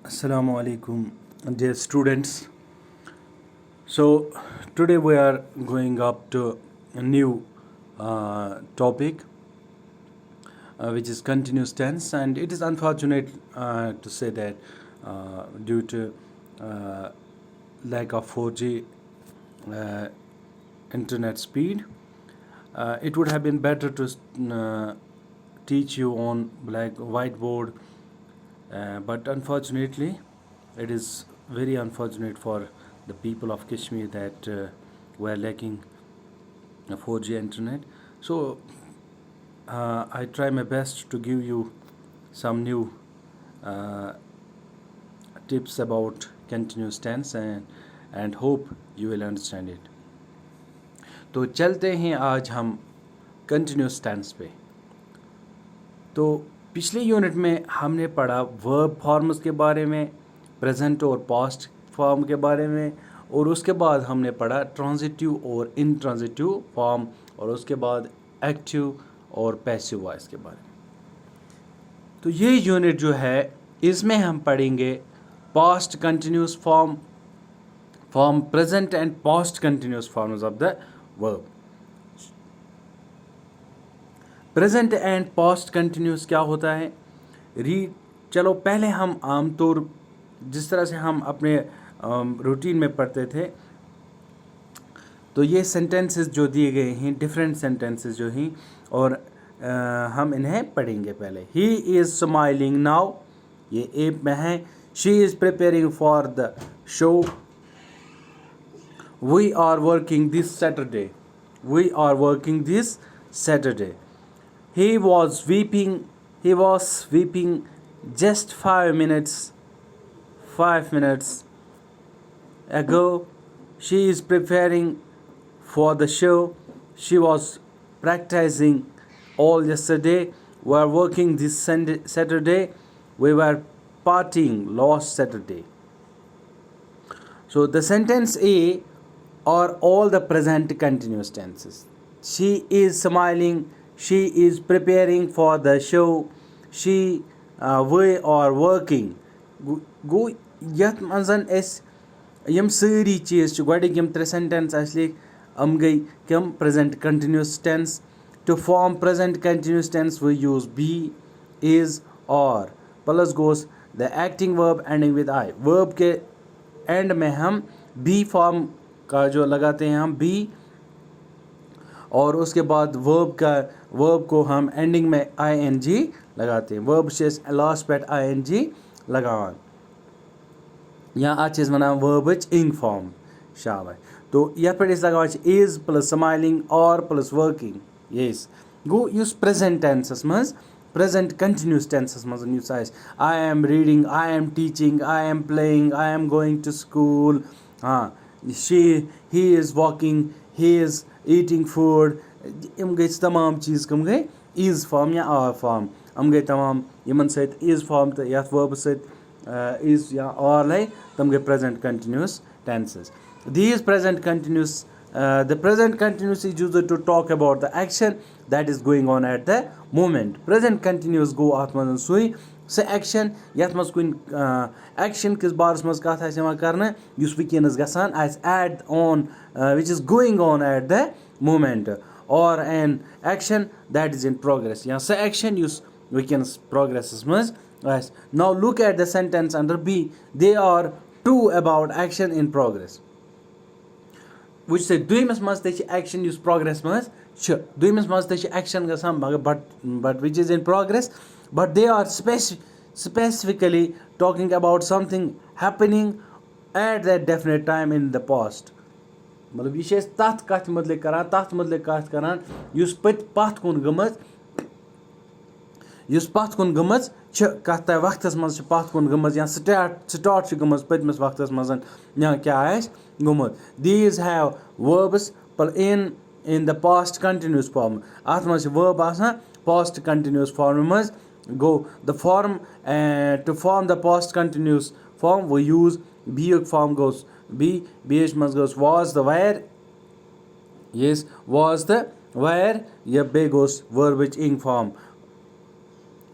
Assalamu alaikum, dear students. So today we are going up to a new topic, which is continuous tense, and it is unfortunate to say that due to lack of 4G internet speed, it would have been better to teach you on black whiteboard, but unfortunately, it is very unfortunate for the people of Kashmir that were lacking a 4G internet. So I try my best to give you some new uh, tips about continuous tense and hope you will understand it. तो चलते हैं आज हम continuous tense पे. तो पिछले unit में हमने पढ़ा वर्ब फॉर्म्स के बारे में, प्रेजेंट और पास्ट फॉर्म के बारे में, और उसके बाद हमने पढ़ा ट्रांजिटिव और इनट्रांजिटिव फॉर्म, और उसके बाद एक्टिव और पैसिव वॉइस के बारे में. तो ये यूनिट जो है इसमें हम पढ़ेंगे past continuous form present and past continuous forms of the verb. Present and past continuous क्या होता है? चलो पहले हम आमतौर जिस तरह से हम अपने रूटीन में पढ़ते थे, तो ये सेंटेंसेस जो दिए गए हैं डिफरेंट सेंटेंसेस जो हैं, और हम इन्हें पढ़ेंगे. पहले ही इज़ स्माइलिंग नाउ, ये एप में है. She is preparing for the show. We are working this Saturday. We are working this Saturday. He was weeping just 5 minutes ago. She is preparing for the show. She was practicing all yesterday. We are working this Saturday. We were partying last Saturday. So the sentence A are all the present continuous tenses. She is smiling. She is preparing for the show. We are working. गो यथ मंजन S यम सारी चीज़ गोडिक यम 3 sentence लिख हम गई कम present continuous tense. To form present continuous tense we use be, is, are plus goes the acting verb ending with I. Verb के end में हम बी फॉर्म का जो लगाते हैं हम बी, और उसके बाद वर्ब को हम एंडिंग में ing लगाते हैं. वर्ब से लास्ट पे ing लगावान या आज वनान वर्बच इंग फॉर्म. शाबाश. तो यह पे लगावान is plus smiling are plus working. Yes go use present tenses मज, प्रेजेंट कंटिन्यूस टेंसस मज युस आइस I am reading, I am teaching, I am playing, I am going to school. हाँ, he is walking, he is eating food. यम गई तमाम चीज़ कम गई इज़ फॉर्म या आर फॉर्म. हम गई तमाम यमन सहित इज़ फॉर्म तो यथ वर्ब सहित इज़ या आर लाई तम गई present continuous tenses. These present continuous, the present continuous is used to talk about the action that is going on at the moment. Present continuous go at man sui se action yat mas kuin action kis baras mas kath ais yavan karna yus weekends gasan as add on which is going on at the moment, or an action that is in progress. Ya se action use weekends progresses mas as. Now look at the sentence under B. They are two about action in progress. Which say doimus mas te action use progress mas ch doimus mas te action gasan but which is in progress, but they are specifically talking about something happening at that definite time in the past. मतलब ये तथ कथ मतलब करान तथ मतलब कथ करान युस पथ कुन गमज कथ वक्तस मज पथ कुन गमज या स्टार्ट गमज पतमस वक्तस मज या क्या आस गुमत. These have verbs in the past continuous form. अथ मज verb आसान past continuous form मज go the form to form the past continuous form we use be form goes be maz goes was the where. Yes, was the where. Yeah, be goes verb which ing form.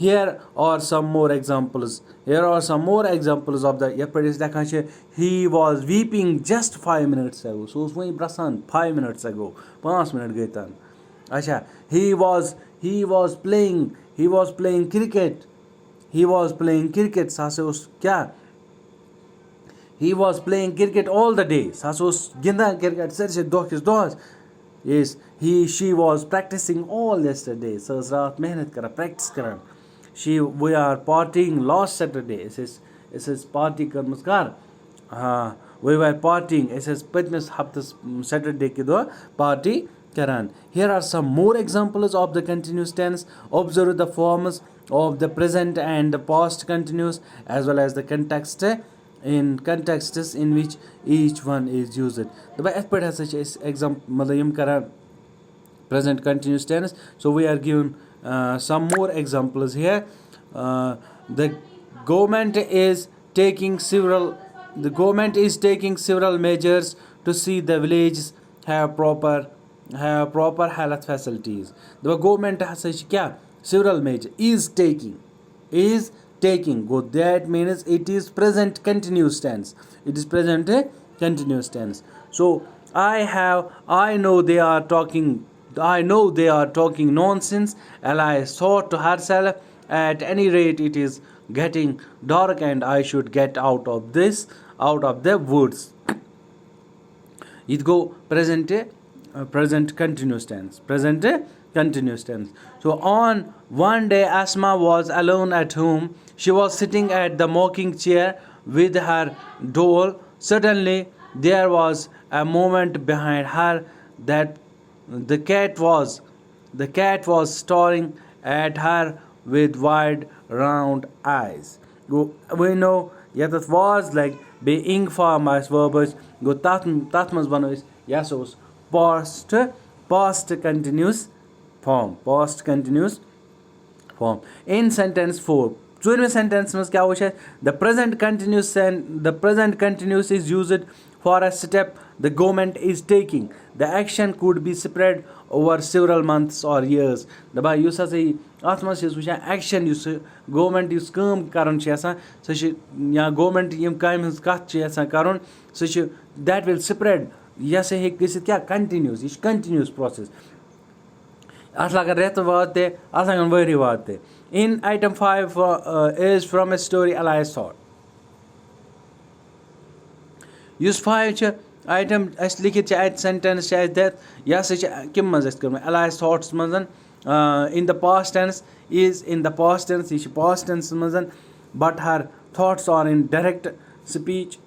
Here are some more examples. Here are some more examples of the he was weeping just 5 minutes ago. So वही ब्रसान 5 minutes ago. 5 minutes गए तन. अच्छा, he was playing cricket. He was playing cricket. सासे उस क्या? He was playing cricket all the day. सासे उस गिंदा cricket सरसे those. Yes, she was practicing all yesterday. So रात मेहनत करा, practice करा. We are partying last Saturday. Es ist party करमस कर. हाँ, we were partying. Es ist पतमस हफ्तस Saturday के दो party करान. Here are some more examples of the continuous tense. Observe the forms of the present and the past continuous as well as the context in contexts in which each one is used. The by effort has such example मतलब करा present continuous tense. So we are given some more examples here. The government is taking several measures to see the villages have proper health facilities. The government has kya several measures is taking go, that means it is present continuous tense. It is present continuous tense. So I know they are talking nonsense. Alice thought to herself, at any rate it is getting dark and I should get out of the woods. It go present continuous tense. So on one day Asma was alone at home. She was sitting at the rocking chair with her doll. Suddenly there was a moment behind her that the cat was staring at her with wide round eyes. We know that was like being form as verbs. Go tatmas banois yasos past continuous form. In sentence 4. During sentence में क्या होता है? The present continuous is used for a step the government is taking. The action could be spread over several months or years. दबा युसा से आत्मा से सुचा action use government use काम कारण चेसा सच या government यम काम हंस काट चेसा कारण सच that will spread. यसे है किसी क्या continuous. इस continuous process. असल रेत वाते असल वरी वाते. In item 5 is from a story Elias thought. Use 5 item as लिखित sentence that yes kim mazest karma Elias thoughts mazan in the past tense is in the past tense is past tense mazan, but her thoughts are in direct speech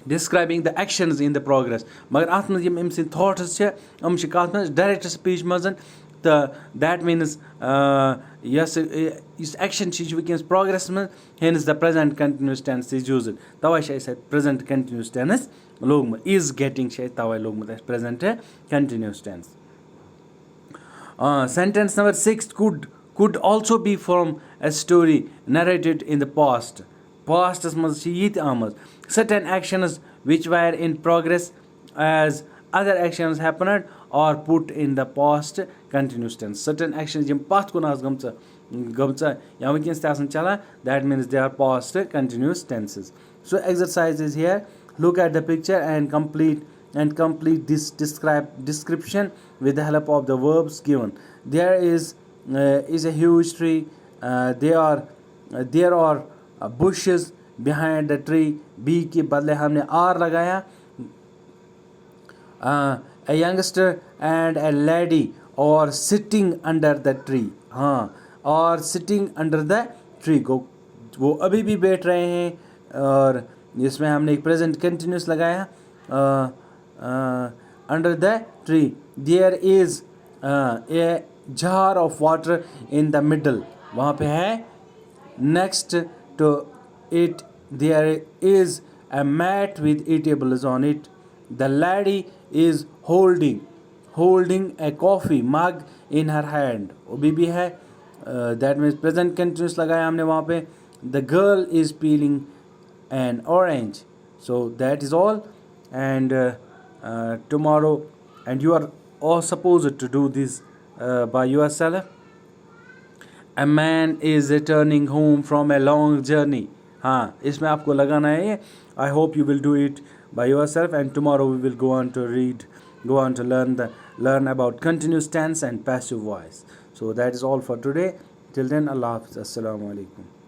describing the actions in the progress. Magar ath maz yim imsin thoughts che छ kath maz direct speech mazan. That means yes is action which we can progress hence the present continuous tense is used. Tawai shay said present continuous tense log is getting shay tawai log present continuous tense. Sentence number 6 could also be from a story narrated in the past. Past as maz yit amaz certain actions which were in progress as other actions happened or put in the past continuous tense. Certain actions in past kunas gamcha ya weekends tasan chala, that means they are past continuous tenses. So exercise is here. Look at the picture and complete this description with the help of the verbs given. There is a huge tree. There are bushes behind the tree. B के बदले हमने R लगाया. A youngster and a lady are sitting under the tree. हाँ, और sitting under the tree को वो अभी भी बैठ रहे हैं और इसमें हमने एक present continuous लगाया. Under the tree there is a jar of water in the middle. वहाँ पे है. Next to it there is a mat with eatables on it. The lady is holding a coffee mug in her hand. वो भी है. That means present continuous लगाया हमने वहाँ पे. The girl is peeling an orange. So that is all. And tomorrow, and you are all supposed to do this by yourself. A man is returning home from a long journey. हाँ, इसमें आपको लगाना है ये. I hope you will do it by yourself, and tomorrow we will go on to learn about continuous tense and passive voice. So that is all for today. Till then, Allah Hafiz. Assalamu alaikum.